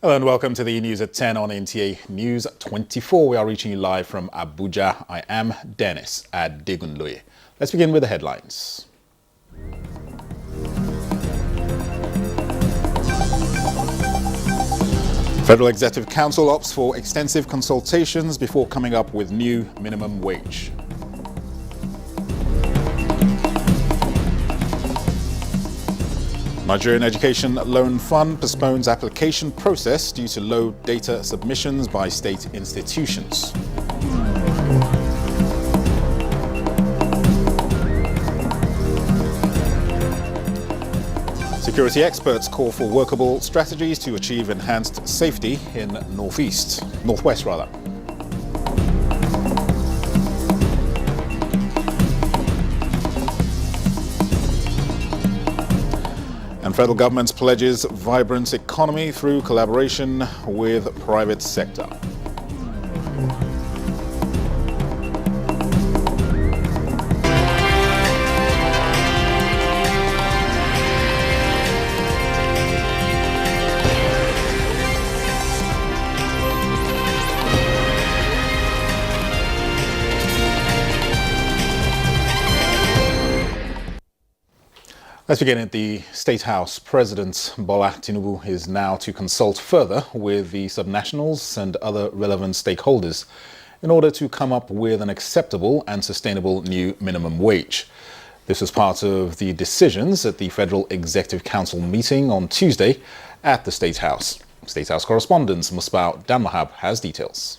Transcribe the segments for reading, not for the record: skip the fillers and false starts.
Hello and welcome to the news at 10 on NTA News 24. We are reaching you live from Abuja. I am Dennis Adegunloye. Let's begin with the headlines. Federal Executive Council opts for extensive consultations before coming up with new minimum wage. Nigerian Education Loan Fund postpones application process due to low data submissions by state institutions. Security experts call for workable strategies to achieve enhanced safety in Northwest. And federal government pledges vibrant economy through collaboration with private sector. Let's begin at the State House. President Bola Tinubu is now to consult further with the subnationals and other relevant stakeholders in order to come up with an acceptable and sustainable new minimum wage. This was part of the decisions at the Federal Executive Council meeting on Tuesday at the State House. State House correspondent Musbah Danmahab has details.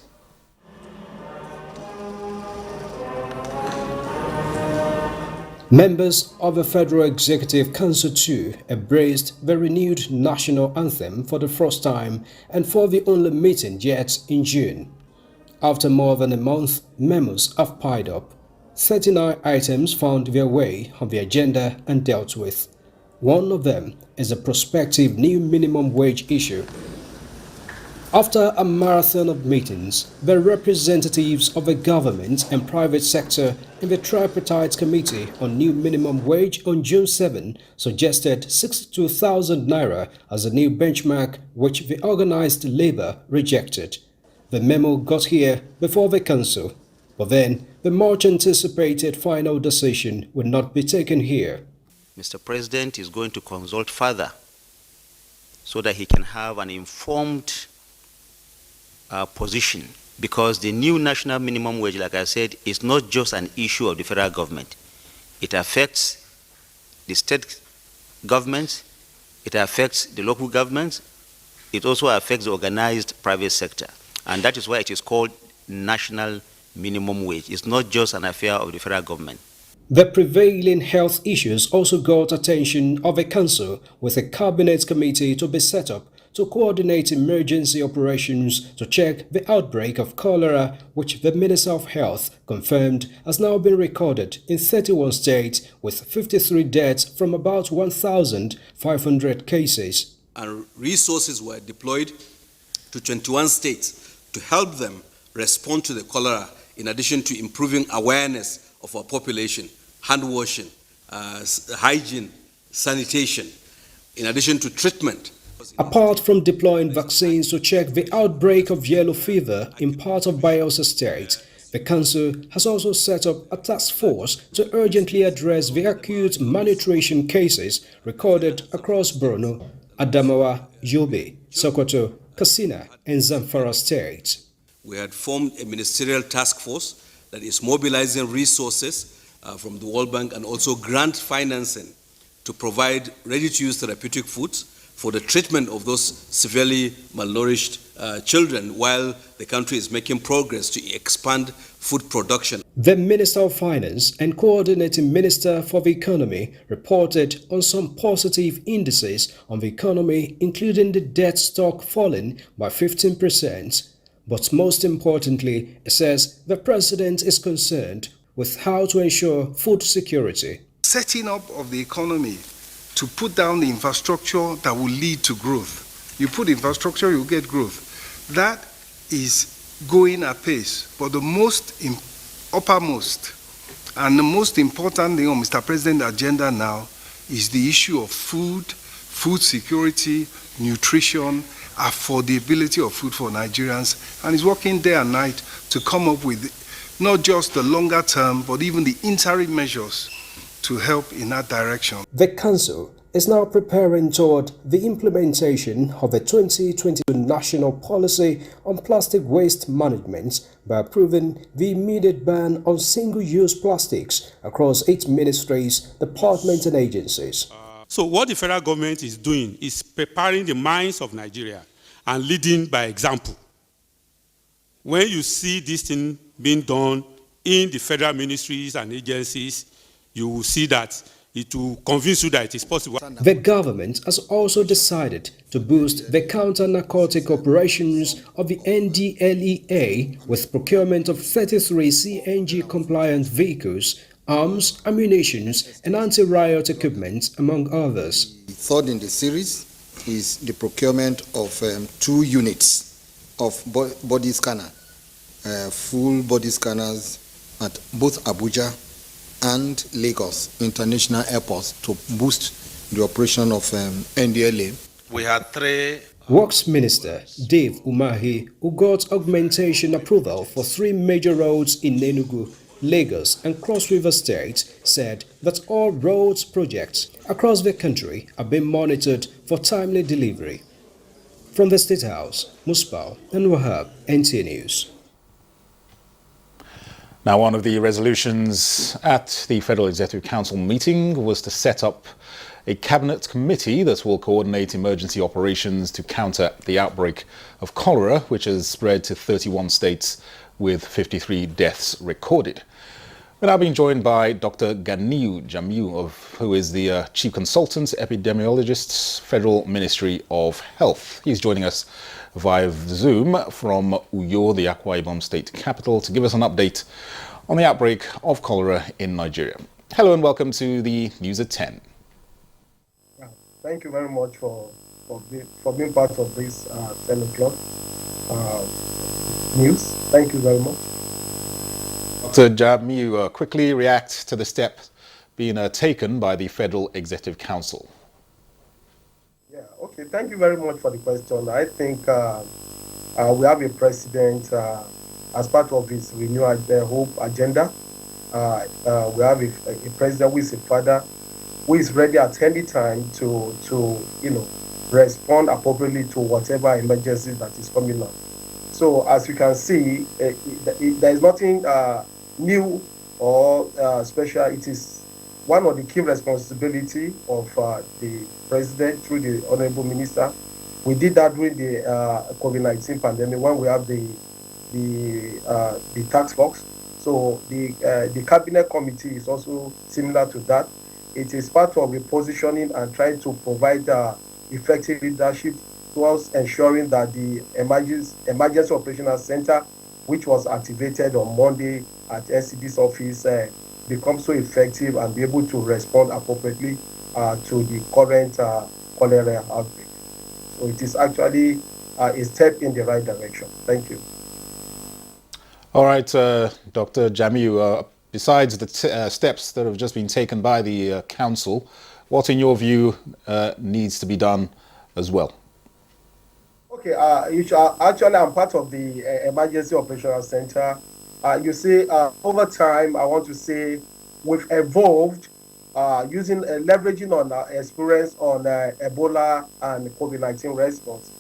Members of the Federal Executive Council too embraced the renewed national anthem for the first time and for the only meeting yet in June. After more than a month, memos have piled up. 39 items found their way on the agenda and dealt with. One of them is a prospective new minimum wage issue. After a marathon of meetings, the representatives of the government and private sector in the tripartite committee on new minimum wage on June 7 suggested 62,000 naira as a new benchmark, which the organized labor rejected. The memo got here before the council, but then the much anticipated final decision will not be taken here. Mr. President is going to consult further so that he can have an informed position, because the new national minimum wage, like I said, is not just an issue of the federal government. It affects the state governments, it affects the local governments, it also affects the organized private sector. And that is why it is called national minimum wage. It's not just an affair of the federal government. The prevailing health issues also got attention of the council, with a cabinet committee to be set up to coordinate emergency operations to check the outbreak of cholera, which the Minister of Health confirmed has now been recorded in 31 states, with 53 deaths from about 1,500 cases. And resources were deployed to 21 states to help them respond to the cholera, in addition to improving awareness of our population, hand washing, hygiene, sanitation, in addition to treatment. Apart from deploying vaccines to check the outbreak of yellow fever in part of Bayelsa State, the council has also set up a task force to urgently address the acute malnutrition cases recorded across Borno, Adamawa, Yobe, Sokoto, Katsina, and Zamfara states. We had formed a ministerial task force that is mobilizing resources from the World Bank and also grant financing to provide ready-to-use therapeutic foods for the treatment of those severely malnourished children, while the country is making progress to expand food production. The Minister of Finance and Coordinating Minister for the Economy reported on some positive indices on the economy, including the debt stock falling by 15%. But most importantly, it says the President is concerned with how to ensure food security. Setting up of the economy to put down the infrastructure that will lead to growth. You put infrastructure, you get growth. That is going apace. But the uppermost and the most important thing on Mr. President's agenda now is the issue of food security, nutrition, affordability of food for Nigerians, and is working day and night to come up with not just the longer term, but even the interim measures to help in that direction. The Council is now preparing toward the implementation of the 2022 National Policy on Plastic Waste Management by approving the immediate ban on single-use plastics across 8 ministries, departments and agencies. So what the federal government is doing is preparing the minds of Nigeria and leading by example. When you see this thing being done in the federal ministries and agencies, you will see that it will convince you that it is possible. The government has also decided to boost the counter-narcotic operations of the NDLEA with procurement of 33 CNG-compliant vehicles, arms, ammunition, and anti-riot equipment, among others. The third in the series is the procurement of 2 units of body scanner, full body scanners at both Abuja and Lagos international airports to boost the operation of NDLA. We had 3. Works Minister Dave Umahi, who got augmentation approval for 3 major roads in Enugu, Lagos and Cross River State, said that all roads projects across the country are being monitored for timely delivery. From the State House, Muspal and Wahab, NTA News. Now, one of the resolutions at the Federal Executive Council meeting was to set up a cabinet committee that will coordinate emergency operations to counter the outbreak of cholera, which has spread to 31 states with 53 deaths recorded. We're now being joined by Dr. Ganiu Jamiu, who is the Chief Consultant Epidemiologist, Federal Ministry of Health. He's joining us via Zoom from Uyo, the Akwa Ibom state capital, to give us an update on the outbreak of cholera in Nigeria. Hello and welcome to the News at 10. Thank you very much for being part of this 10 o'clock news. Thank you very much. Dr. Jamiu, quickly react to the step being taken by the Federal Executive Council. Yeah, okay. Thank you very much for the question. I think we have a president as part of his renewed hope agenda. We have a president who is a father who is ready at any time to respond appropriately to whatever emergency that is coming up. So as you can see, there is nothing new or special. It is one of the key responsibility of the president through the honorable minister. We did that during the COVID-19 pandemic when we have the task force. So the cabinet committee is also similar to that. It is part of the positioning and trying to provide effective leadership towards ensuring that the emergency operational center, which was activated on Monday at SCD's office, becomes so effective and be able to respond appropriately to the current cholera outbreak. So it is actually a step in the right direction. Thank you. All right, Dr. Jamiu, besides the steps that have just been taken by the council, what in your view needs to be done as well? Okay, actually I'm part of the Emergency Operational Center. You see, over time, I want to say we've evolved leveraging on our experience on Ebola and COVID-19 response.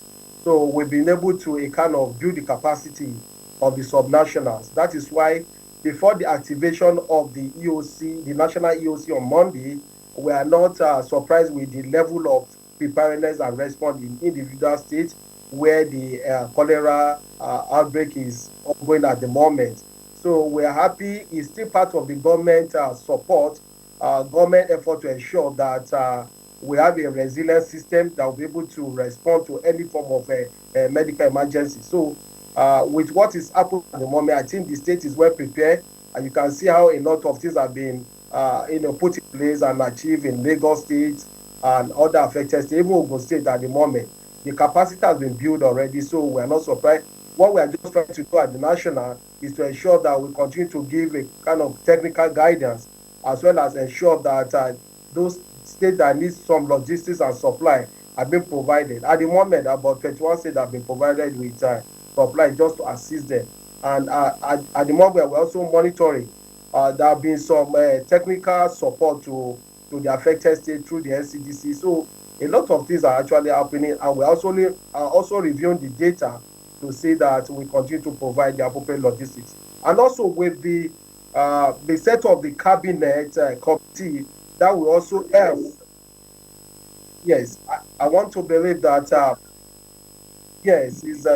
So we've been able to kind of build the capacity of the subnationals. That is why before the activation of the EOC, the national EOC on Monday, we are not surprised with the level of preparedness and response in individual states where the cholera outbreak is ongoing at the moment. So we are happy. It's still part of the government support, government effort to ensure that we have a resilient system that will be able to respond to any form of a medical emergency. So with what is happening at the moment, I think the state is well prepared, and you can see how a lot of things have been put in place and achieved in Lagos State and other affected states, even Ogun State at the moment. The capacity has been built already, so we are not surprised. What we are just trying to do at the national is to ensure that we continue to give a kind of technical guidance, as well as ensure that those states that need some logistics and supply have been provided. At the moment, about 21 states have been provided with supply just to assist them. And at the moment, we're also monitoring. There have been some technical support to the affected state through the NCDC. So a lot of things are actually happening, and we're also reviewing the data to see that we continue to provide the appropriate logistics. And also with the set of the cabinet committee, that will also help. Yes, I want to believe that. Yes, is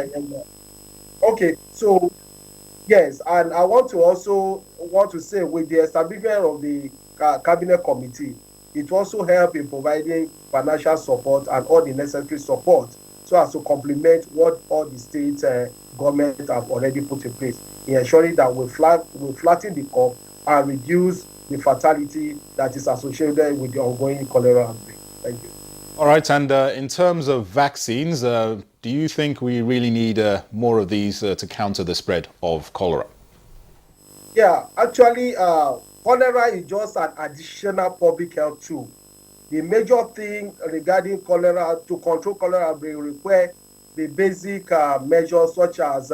okay. So yes, and I want to also say with the establishment of the cabinet committee, it also help in providing financial support and all the necessary support so as to complement what all the state government have already put in place in ensuring that we flatten the curve and reduce the fatality that is associated with the ongoing cholera outbreak. Thank you. All right, and in terms of vaccines, do you think we really need more of these to counter the spread of cholera? Yeah, actually, cholera is just an additional public health tool. The major thing regarding cholera, to control cholera, will require the basic measures such as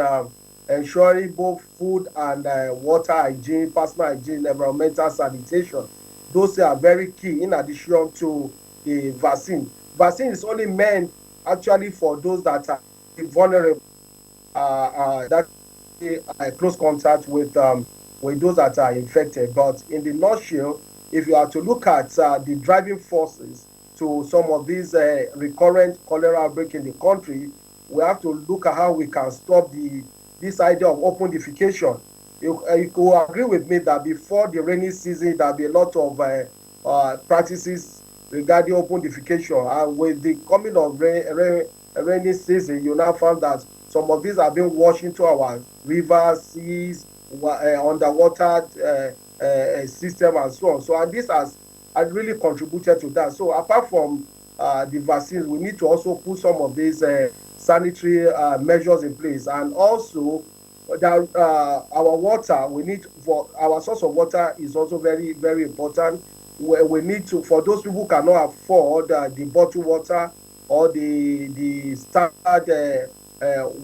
ensuring both food and water hygiene, personal hygiene, environmental sanitation. Those are very key in addition to the vaccine. Vaccine is only meant actually for those that are vulnerable, that close contact with those that are infected. But in the nutshell, if you are to look at the driving forces to some of these recurrent cholera outbreak in the country, we have to look at how we can stop this idea of open defecation. You will agree with me that before the rainy season, there'll be a lot of practices regarding open defecation. And with the coming of rainy season, you now find that some of these have been washed into our rivers, seas, underwater system and so on. So and this has really contributed to that. So apart from the vaccines, we need to also put some of these sanitary measures in place, and also that our water, we need for our source of water is also very, very important. We need to, for those people who cannot afford the bottled water or the standard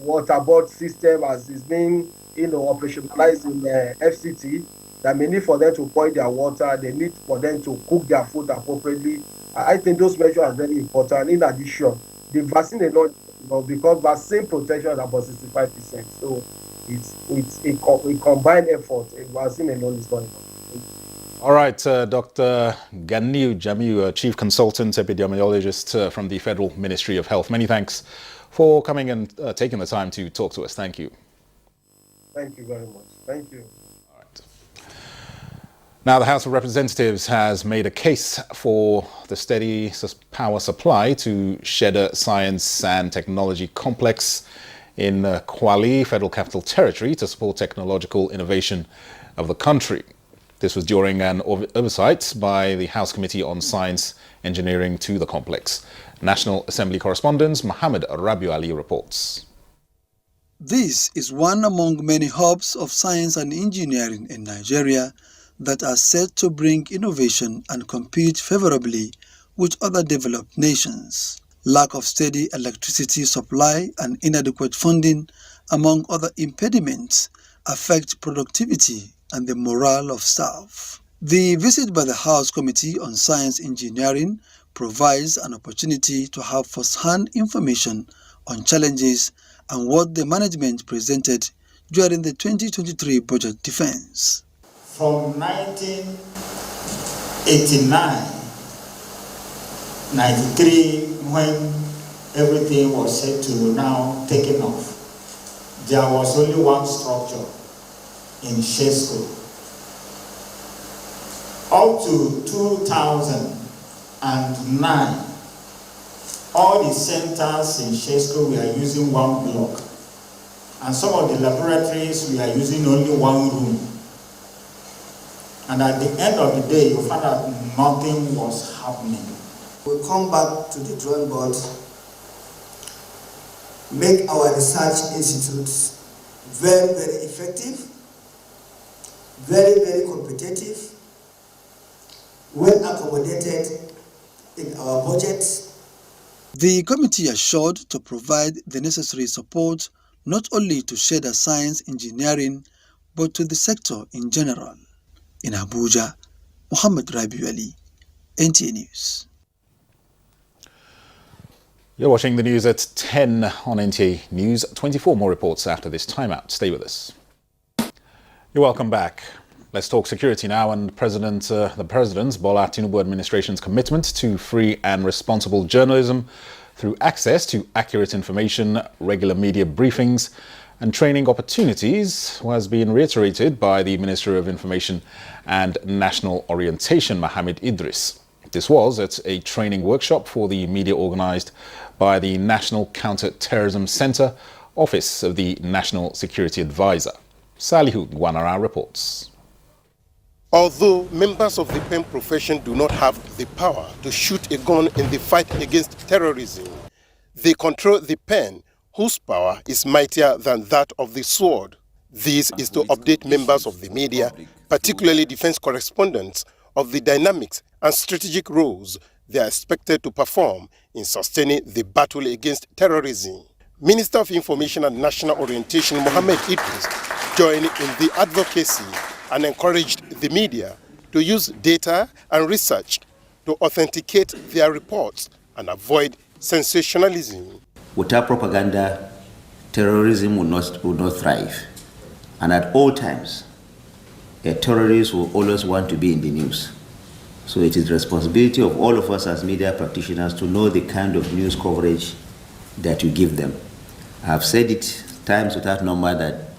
water board system as is being operationalized in FCT, that may need for them to boil their water, they need for them to cook their food appropriately. I think those measures are very important. In addition, the vaccine alone, because vaccine protection is about 65%. So it's a combined effort. A vaccine alone is not enough. All right, Dr. Ganiu Jamiu, Chief Consultant Epidemiologist from the Federal Ministry of Health. Many thanks for coming and taking the time to talk to us. Thank you. Thank you very much. Thank you. All right. Now, the House of Representatives has made a case for the steady power supply to Shedder Science and Technology Complex in Kwali, Federal Capital Territory, to support technological innovation of the country. This was during an oversight by the House Committee on Science Engineering to the complex. National Assembly correspondent Mohammed Rabiu Ali reports. This is one among many hubs of science and engineering in Nigeria that are set to bring innovation and compete favorably with other developed nations. Lack of steady electricity supply and inadequate funding, among other impediments, affect productivity and the morale of staff. The visit by the House Committee on Science Engineering provides an opportunity to have first-hand information on challenges and what the management presented during the 2023 budget defense. From 1989, 93, when everything was set to now taking off, there was only one structure in Shesco. Up to 2009, all the centers in Shesco we are using one block, and some of the laboratories we are using only one room. And at the end of the day, you find out nothing was happening. We'll come back to the drawing board, make our research institutes very, very effective, very, very competitive, well accommodated in our budget, The committee assured to provide the necessary support not only to Sheda Science Engineering, but to the sector in general. In Abuja, Muhammad Rabiu Ali, NTA News. You're watching the news at 10 on NTA News. 24 more reports after this timeout. Stay with us. You're welcome back. Let's talk security now, and the President's Bola Tinubu administration's commitment to free and responsible journalism through access to accurate information, regular media briefings and training opportunities has been reiterated by the Minister of Information and National Orientation, Mohammed Idris. This was at a training workshop for the media organized by the National Counter-Terrorism Center, Office of the National Security Advisor. Salihu Gwanara reports. Although members of the pen profession do not have the power to shoot a gun in the fight against terrorism, they control the pen, whose power is mightier than that of the sword. This is to update members of the media, particularly defense correspondents, of the dynamics and strategic roles they are expected to perform in sustaining the battle against terrorism. Minister of Information and National Orientation Mohammed Idris joined in the advocacy and encouraged the media to use data and research to authenticate their reports and avoid sensationalism. Without propaganda, terrorism would not thrive. And at all times, a terrorist will always want to be in the news. So it is the responsibility of all of us as media practitioners to know the kind of news coverage that you give them. I have said it times without number that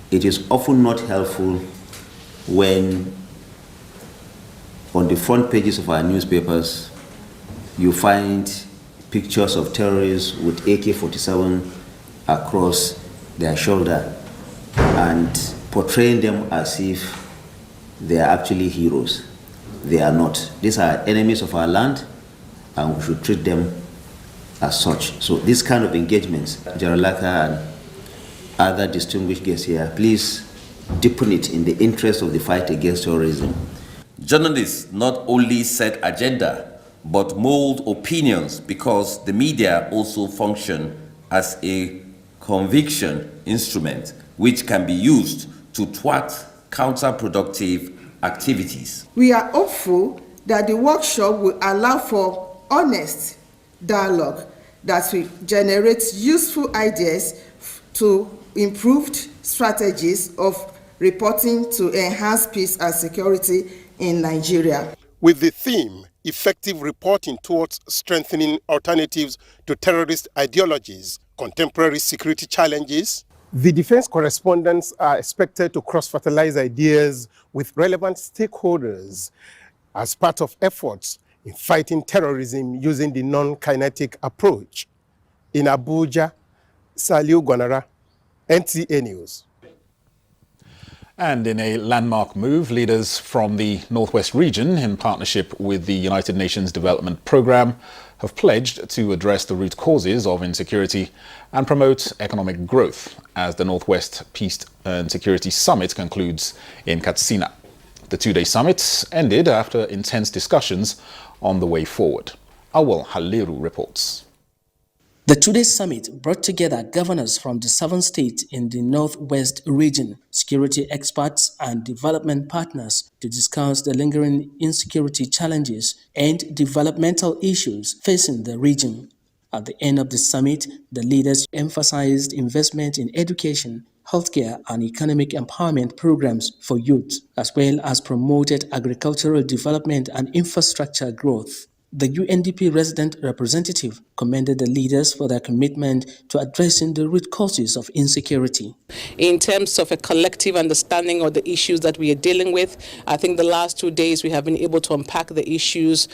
it is often not helpful when on the front pages of our newspapers you find pictures of terrorists with AK-47 across their shoulder and portraying them as if they are actually heroes. They are not. These are enemies of our land, and we should treat them as such. So this kind of engagements, Jaralaka and other distinguished guests here, please deepen it in the interest of the fight against terrorism. Journalists not only set agenda, but mold opinions, because the media also function as a conviction instrument which can be used to thwart counterproductive activities. We are hopeful that the workshop will allow for honest dialogue that will generate useful ideas to improved strategies of reporting to enhance peace and security in Nigeria. With the theme, effective reporting towards strengthening alternatives to terrorist ideologies, contemporary security challenges, the defense correspondents are expected to cross-fertilize ideas with relevant stakeholders as part of efforts in fighting terrorism using the non-kinetic approach. In Abuja, Saliu Gwanara, NTA News. And in a landmark move, leaders from the Northwest region, in partnership with the United Nations Development Programme, have pledged to address the root causes of insecurity and promote economic growth as the Northwest Peace and Security Summit concludes in Katsina. The two-day summit ended after intense discussions on the way forward. Awal Haliru reports. The two-day summit brought together governors from the 7 states in the Northwest region, security experts and development partners to discuss the lingering insecurity challenges and developmental issues facing the region. At the end of the summit, the leaders emphasized investment in education, healthcare and economic empowerment programs for youth, as well as promoted agricultural development and infrastructure growth. The UNDP resident representative commended the leaders for their commitment to addressing the root causes of insecurity. In terms of a collective understanding of the issues that we are dealing with, I think the last 2 days we have been able to unpack the issues.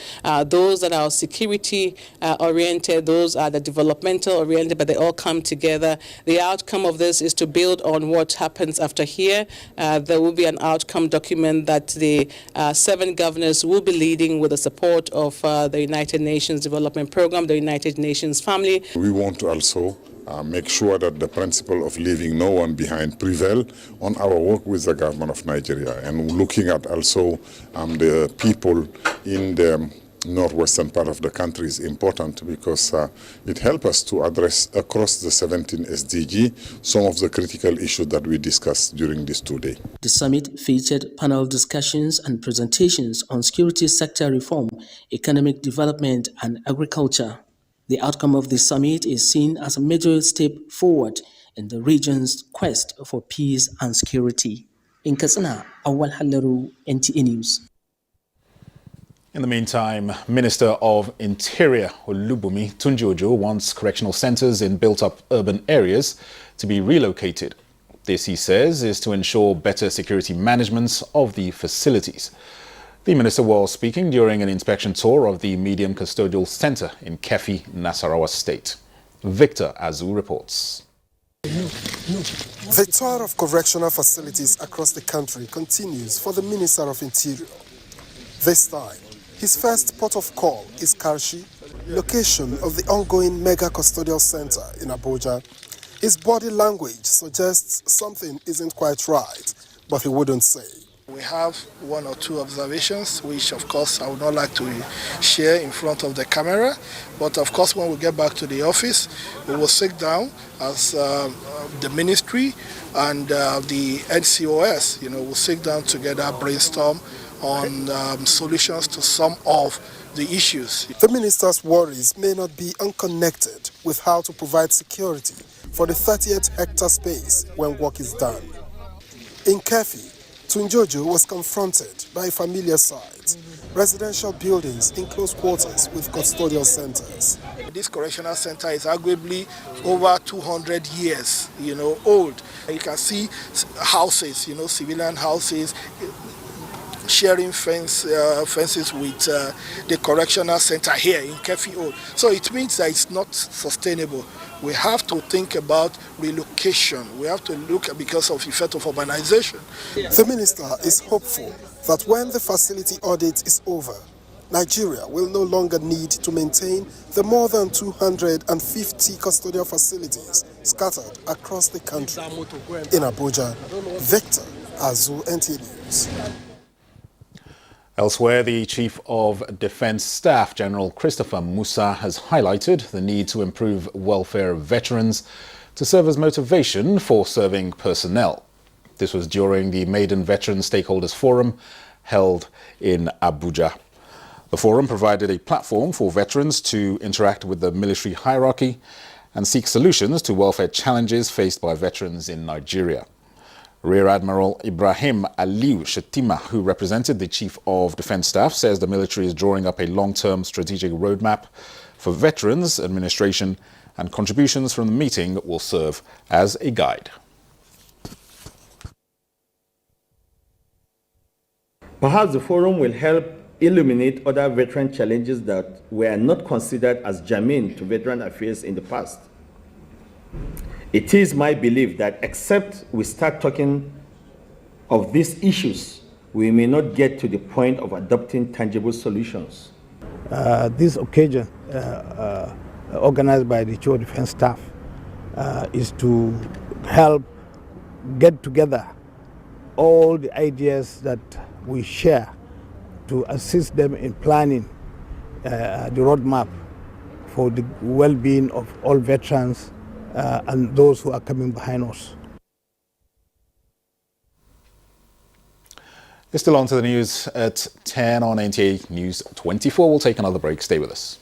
Those that are security oriented, those are the developmental oriented, but they all come together. The outcome of this is to build on what happens after here. There will be an outcome document that the 7 governors will be leading with the support of the United Nations Development Programme, the United Nations family. We want to also make sure that the principle of leaving no one behind prevail on our work with the government of Nigeria, and looking at also the people in the northwestern part of the country is important because it helps us to address across the 17 SDG some of the critical issues that we discussed during this 2 days. The summit featured panel discussions and presentations on security sector reform, economic development, and agriculture. The outcome of the summit is seen as a major step forward in the region's quest for peace and security. In Katsina, Awal Halaru, NTA News. In the meantime, Minister of Interior Olubunmi Tunji-Ojo wants correctional centres in built-up urban areas to be relocated. This, he says, is to ensure better security management of the facilities. The minister was speaking during an inspection tour of the Medium Custodial Centre in Kefi, Nasarawa State. Victor Azu reports. The tour of correctional facilities across the country continues for the Minister of Interior. This time, his first port of call is Karshi, location of the ongoing Mega Custodial Center in Abuja. His body language suggests something isn't quite right, but he wouldn't say. We have one or two observations, which of course I would not like to share in front of the camera. But of course, when we get back to the office, we will sit down as the ministry and the NCOS, we'll sit down together, brainstorm on solutions to some of the issues. The minister's worries may not be unconnected with how to provide security for the 38 hectare space when work is done. In Kefi, Tunji-Ojo was confronted by familiar sights, residential buildings in close quarters with custodial centers. This correctional center is arguably over 200 years, old. You can see houses, civilian houses, sharing fences with the correctional center here in Kefi Old. So it means that it's not sustainable. We have to think about relocation. We have to look at because of the effect of urbanization. The minister is hopeful that when the facility audit is over, Nigeria will no longer need to maintain the more than 250 custodial facilities scattered across the country. In Abuja, Victor Azu, NTA News. Elsewhere, the Chief of Defence Staff, General Christopher Musa, has highlighted the need to improve welfare of veterans to serve as motivation for serving personnel. This was during the Maiden Veteran Stakeholders Forum held in Abuja. The forum provided a platform for veterans to interact with the military hierarchy and seek solutions to welfare challenges faced by veterans in Nigeria. Rear Admiral Ibrahim Aliu Shatima, who represented the Chief of Defence Staff, says the military is drawing up a long-term strategic roadmap for veterans administration, and contributions from the meeting will serve as a guide. Perhaps the forum will help illuminate other veteran challenges that were not considered as germane to veteran affairs in the past. It is my belief that except we start talking of these issues, we may not get to the point of adopting tangible solutions. This occasion, organized by the Chief of Defence Staff, is to help get together all the ideas that we share to assist them in planning the roadmap for the well-being of all veterans and those who are coming behind us. It's still on to the news at 10 on NTA News 24. We'll take another break. Stay with us.